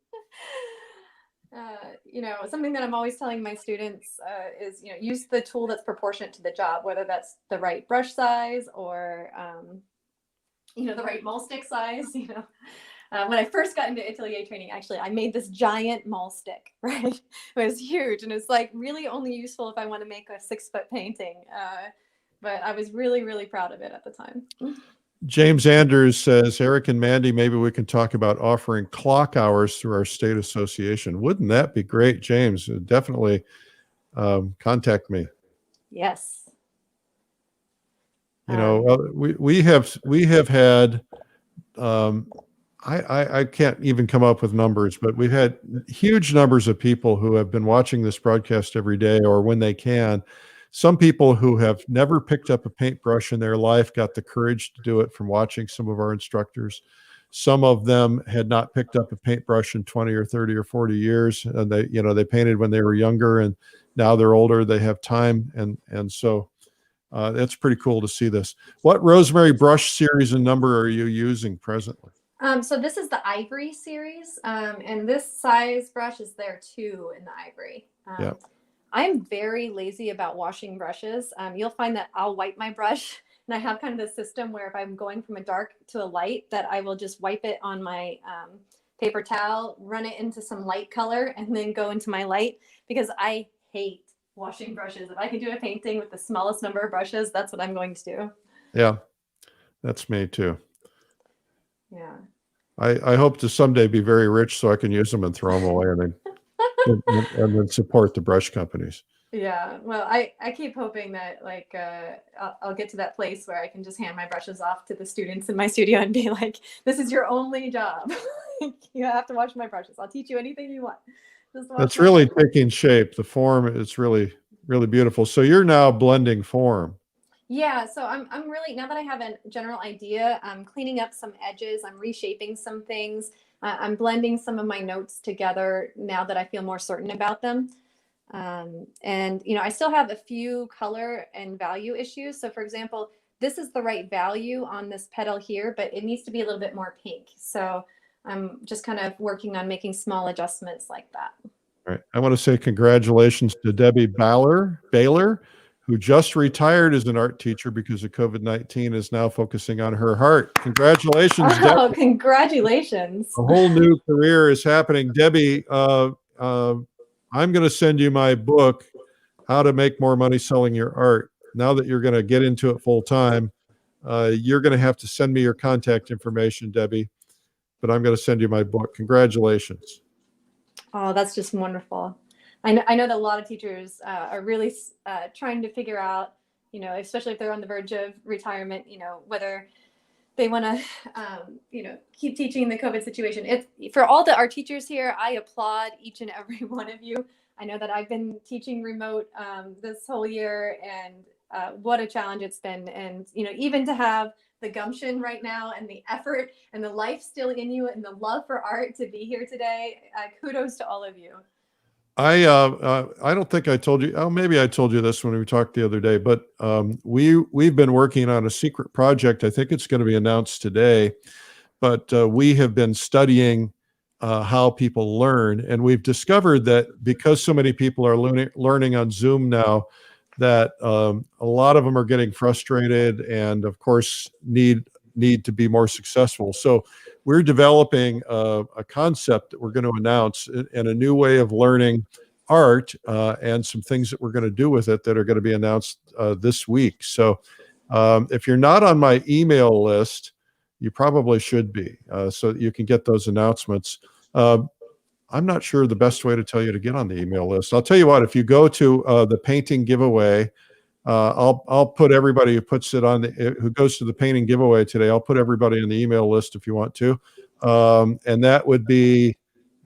Something that I'm always telling my students is, use the tool that's proportionate to the job, whether that's the right brush size or, the right mole stick size. When I first got into atelier training, actually, I made this giant mole stick, right? It was huge, and it's like really only useful if I want to make a 6-foot painting. But I was really, really proud of it at the time. James Andrews says, Eric and Mandy, maybe we can talk about offering clock hours through our state association. Wouldn't that be great, James? Definitely contact me. Yes. We have had, I can't even come up with numbers, but we've had huge numbers of people who have been watching this broadcast every day or when they can. Some people who have never picked up a paintbrush in their life got the courage to do it from watching some of our instructors. Some of them had not picked up a paintbrush in 20 or 30 or 40 years, and they painted when they were younger, and now they're older, they have time, and so that's pretty cool to see this. What rosemary brush series and number are you using presently? So this is the ivory series, and this size brush is there too in the ivory. Yeah. I'm very lazy about washing brushes. You'll find that I'll wipe my brush, and I have kind of this system where if I'm going from a dark to a light, that I will just wipe it on my paper towel, run it into some light color, and then go into my light, because I hate washing brushes. If I can do a painting with the smallest number of brushes, that's what I'm going to do. Yeah, that's me too. Yeah. I hope to someday be very rich so I can use them and throw them away, and then support the brush companies. Yeah, well, I keep hoping that I'll get to that place where I can just hand my brushes off to the students in my studio and be like, this is your only job. You have to wash my brushes. I'll teach you anything you want. That's really taking shape. The form is really, really beautiful. So you're now blending form. Yeah, so I'm really, now that I have a general idea, I'm cleaning up some edges, I'm reshaping some things, I'm blending some of my notes together now that I feel more certain about them. And I still have a few color and value issues. So for example, this is the right value on this petal here, but it needs to be a little bit more pink. So I'm just kind of working on making small adjustments like that. All right. I want to say congratulations to Debbie Baylor, who just retired as an art teacher because of COVID-19, is now focusing on her heart. Congratulations, Oh, Debbie. Congratulations. A whole new career is happening. Debbie, I'm going to send you my book, How to Make More Money Selling Your Art. Now that you're going to get into it full time, you're going to have to send me your contact information, Debbie, but I'm going to send you my book. Congratulations. Oh, that's just wonderful. I know that a lot of teachers are really trying to figure out, especially if they're on the verge of retirement, whether they want to, keep teaching the COVID situation. It's for all our teachers here. I applaud each and every one of you. I know that I've been teaching remote this whole year, and what a challenge it's been. And, even to have the gumption right now and the effort and the life still in you and the love for art to be here today, kudos to all of you. I don't think I told you. Oh, maybe I told you this when we talked the other day. But we've been working on a secret project. I think it's going to be announced today. But we have been studying how people learn, and we've discovered that because so many people are learning on Zoom now, that a lot of them are getting frustrated, and of course need to be more successful. So we're developing a concept that we're going to announce, and a new way of learning art, and some things that we're going to do with it that are going to be announced this week. So if you're not on my email list, you probably should be, so that you can get those announcements. I'm not sure the best way to tell you to get on the email list. I'll tell you what, if you go to the painting giveaway, I'll put everybody who puts it on who goes to the painting giveaway today. I'll put everybody on the email list if you want to. And that would be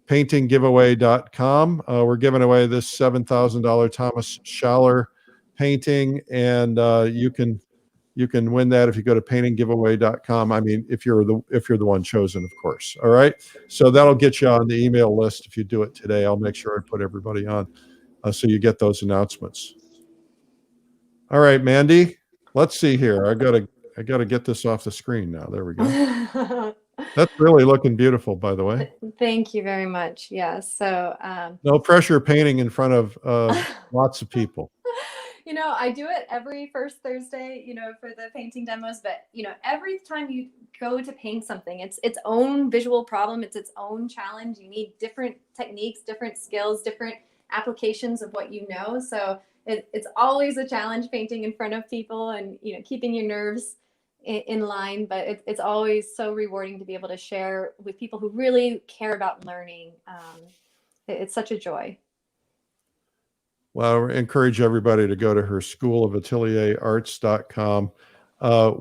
paintinggiveaway.com. We're giving away this $7,000 Thomas Schaller painting, and you can win that if you go to paintinggiveaway.com. I mean, if you're the one chosen, of course. All right. So that'll get you on the email list if you do it today. I'll make sure I put everybody on, so you get those announcements. All right, Mandy, let's see here. I gotta get this off the screen now. There we go. That's really looking beautiful, by the way. Thank you very much. Yeah. So no pressure painting in front of lots of people. I do it every first Thursday, for the painting demos, but every time you go to paint something, it's its own visual problem. It's its own challenge. You need different techniques, different skills, different applications of what you know. So it's always a challenge painting in front of people, and keeping your nerves in line, but it's always so rewarding to be able to share with people who really care about learning. It's such a joy. Well, I encourage everybody to go to her schoolofatelierarts.com.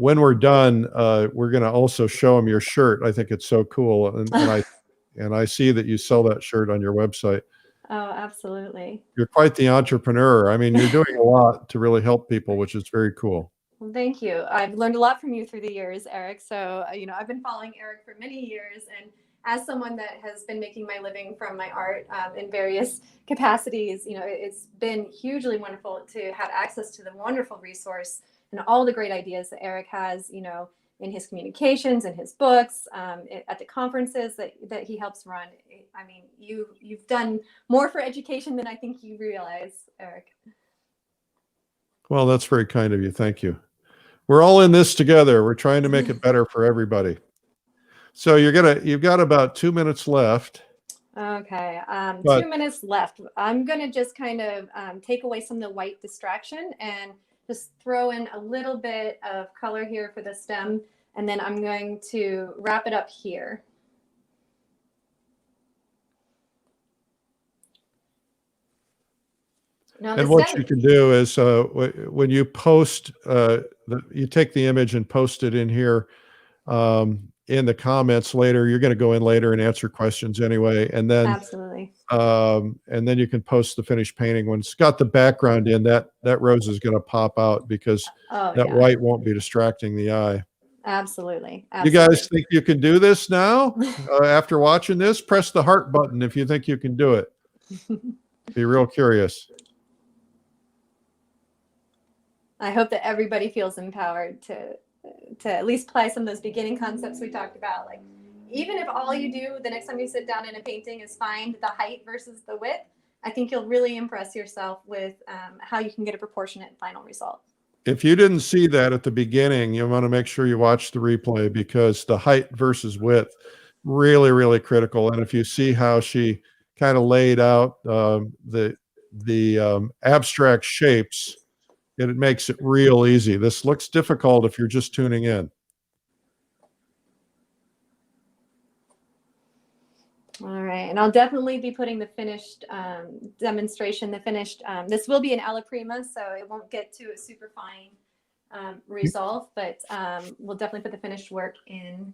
When we're done, we're going to also show them your shirt. I think it's so cool, and I see that you sell that shirt on your website. Oh, absolutely. You're quite the entrepreneur. I mean, you're doing a lot to really help people, which is very cool. Well, thank you. I've learned a lot from you through the years, Eric. So, I've been following Eric for many years, and as someone that has been making my living from my art in various capacities, it's been hugely wonderful to have access to the wonderful resource and all the great ideas that Eric has, in his communications and his books, at the conferences that he helps run. I mean, you've done more for education than I think you realize, Eric. Well, that's very kind of you. Thank you. We're all in this together. We're trying to make it better for everybody. So you've got about 2 minutes left. Okay. 2 minutes left. I'm going to just kind of take away some of the white distraction and just throw in a little bit of color here for the stem. And then I'm going to wrap it up here. Now, and what you can do is when you post, you take the image and post it in here in the comments later. You're going to go in later and answer questions anyway. And then absolutely. And then you can post the finished painting. When it's got the background in, that rose is going to pop out because white won't be distracting the eye. Absolutely. You guys think you can do this now? After watching this, press the heart button if you think you can do it. Be real curious. I hope that everybody feels empowered to at least apply some of those beginning concepts we talked about. Like, even if all you do the next time you sit down in a painting is find the height versus the width, I think you'll really impress yourself with how you can get a proportionate final result. If you didn't see that at the beginning, you want to make sure you watch the replay, because the height versus width, really, really critical. And if you see how she kind of laid out the abstract shapes, it makes it real easy. This looks difficult if you're just tuning in. All right, and I'll definitely be putting the finished demonstration, this will be an alla prima, so it won't get to a super fine resolve, but we'll definitely put the finished work in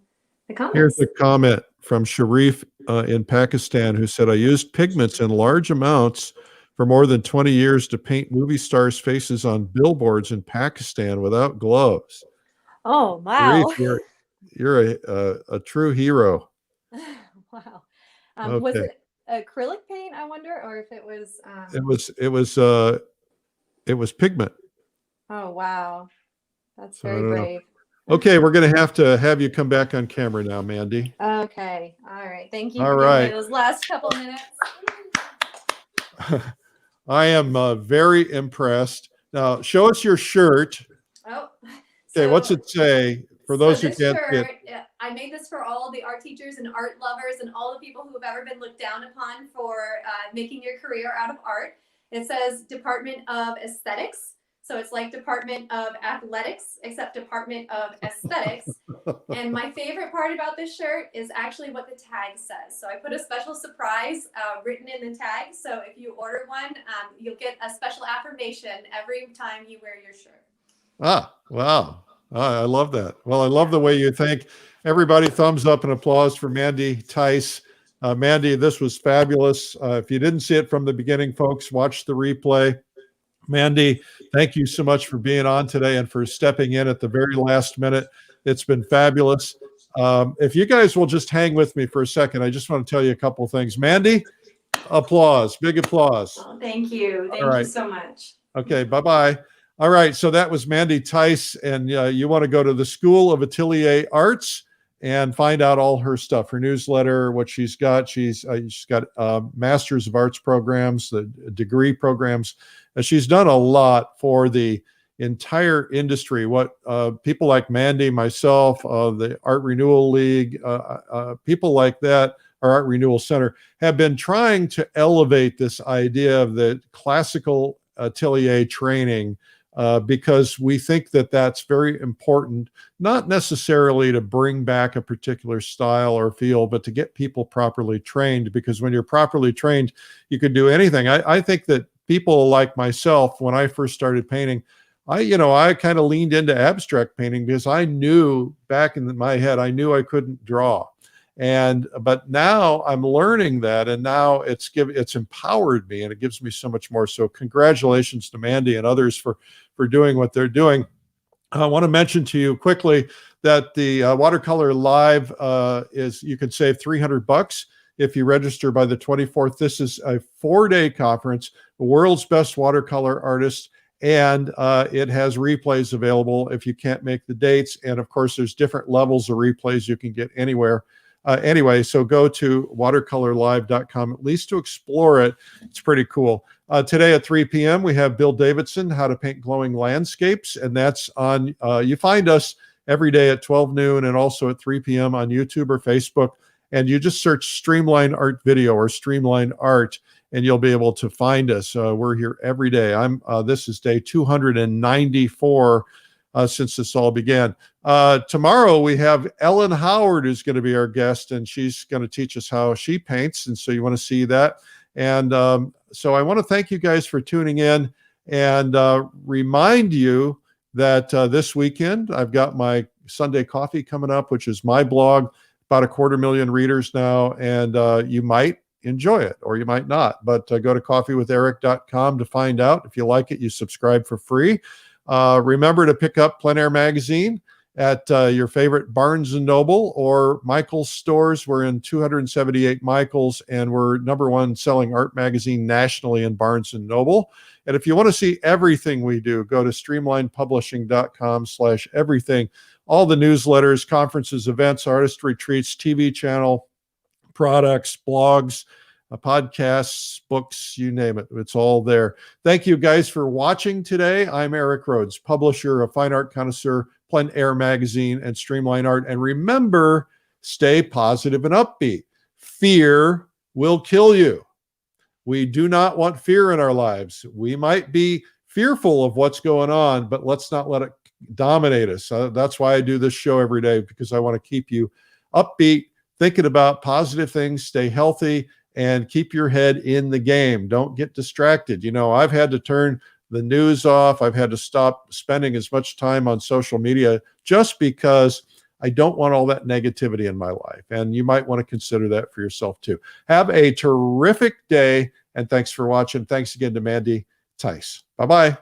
the Here's comments. a comment from Sharif in Pakistan, who said, I used pigments in large amounts for more than 20 years to paint movie stars' faces on billboards in Pakistan without gloves. Oh, Sharif, wow. you're a true hero. Wow. Was Okay. it acrylic paint, I wonder, or if it was It was pigment. oh, wow. That's So I very don't know. brave. Okay, we're going to have you come back on camera now, Mandy. Okay. All right. Thank you All for giving me right. those last couple minutes. I am very impressed. Now, show us your shirt. Oh, Okay, what's so it say? For so those who this can't see shirt, it. I made this for all the art teachers and art lovers and all the people who have ever been looked down upon for making your career out of art. It says Department of Aesthetics. So it's like Department of Athletics, except Department of Aesthetics. And my favorite part about this shirt is actually what the tag says. So I put a special surprise written in the tag. So if you order one, you'll get a special affirmation every time you wear your shirt. Ah, wow. I love that. Well, I love the way you think. Everybody, thumbs up and applause for Mandy Theis. Mandy, this was fabulous. If you didn't see it from the beginning, folks, watch the replay. Mandy, thank you so much for being on today and for stepping in at the very last minute. It's been fabulous. If you guys will just hang with me for a second, I just want to tell you a couple of things. Mandy, applause, big applause. Oh, thank you. Thank you so much. Okay, bye-bye. All right, so that was Mandy Theis, and you want to go to the School of Atelier Arts and find out all her stuff, her newsletter, what she's got. She's got Masters of Arts programs, the degree programs. She's done a lot for the entire industry. What people like Mandy, myself, the Art Renewal League, people like that, our Art Renewal Center, have been trying to elevate this idea of the classical atelier training because we think that that's very important, not necessarily to bring back a particular style or feel, but to get people properly trained, because when you're properly trained, you can do anything. I think that people like myself, when I first started painting, I kind of leaned into abstract painting because I knew back in my head, I knew I couldn't draw. But now I'm learning that, and now it's empowered me, and it gives me so much more. So congratulations to Mandy and others for doing what they're doing. I want to mention to you quickly that the Watercolor Live you can save $300 if you register by the 24th. This is a 4-day conference, the world's best watercolor artists, and it has replays available if you can't make the dates. And of course, there's different levels of replays you can get anywhere. Anyway, so go to watercolorlive.com, at least to explore it. It's pretty cool. Today at 3 p.m., we have Bill Davidson, How to Paint Glowing Landscapes. And that's on, you find us every day at 12 noon and also at 3 p.m. on YouTube or Facebook. And you just search Streamline Art Video or Streamline Art, and you'll be able to find us. We're here every day. This is day 294 since this all began. Tomorrow we have Ellen Howard, who's going to be our guest, and she's going to teach us how she paints. And so you want to see that. And so I want to thank you guys for tuning in, and remind you that this weekend I've got my Sunday Coffee coming up, which is my blog, about 250,000 readers now, and you might enjoy it or you might not. But go to coffeewitheric.com to find out. If you like it, you subscribe for free. Remember to pick up Plein Air Magazine at your favorite Barnes & Noble or Michael's stores. We're in 278 Michael's, and we're #1 selling art magazine nationally in Barnes & Noble. And if you want to see everything we do, go to streamlinepublishing.com/everything. All the newsletters, conferences, events, artist retreats, TV channel, products, blogs, podcasts, books, you name it. It's all there. Thank you guys for watching today. I'm Eric Rhoads, publisher of Fine Art Connoisseur, Plein Air Magazine, and Streamline Art. And remember, stay positive and upbeat. Fear will kill you. We do not want fear in our lives. We might be fearful of what's going on, but let's not let it dominate us. That's why I do this show every day, because I want to keep you upbeat, thinking about positive things, stay healthy, and keep your head in the game. Don't get distracted. I've had to turn the news off. I've had to stop spending as much time on social media just because I don't want all that negativity in my life. And you might want to consider that for yourself too. Have a terrific day. And thanks for watching. Thanks again to Amanda Theis. Bye-bye.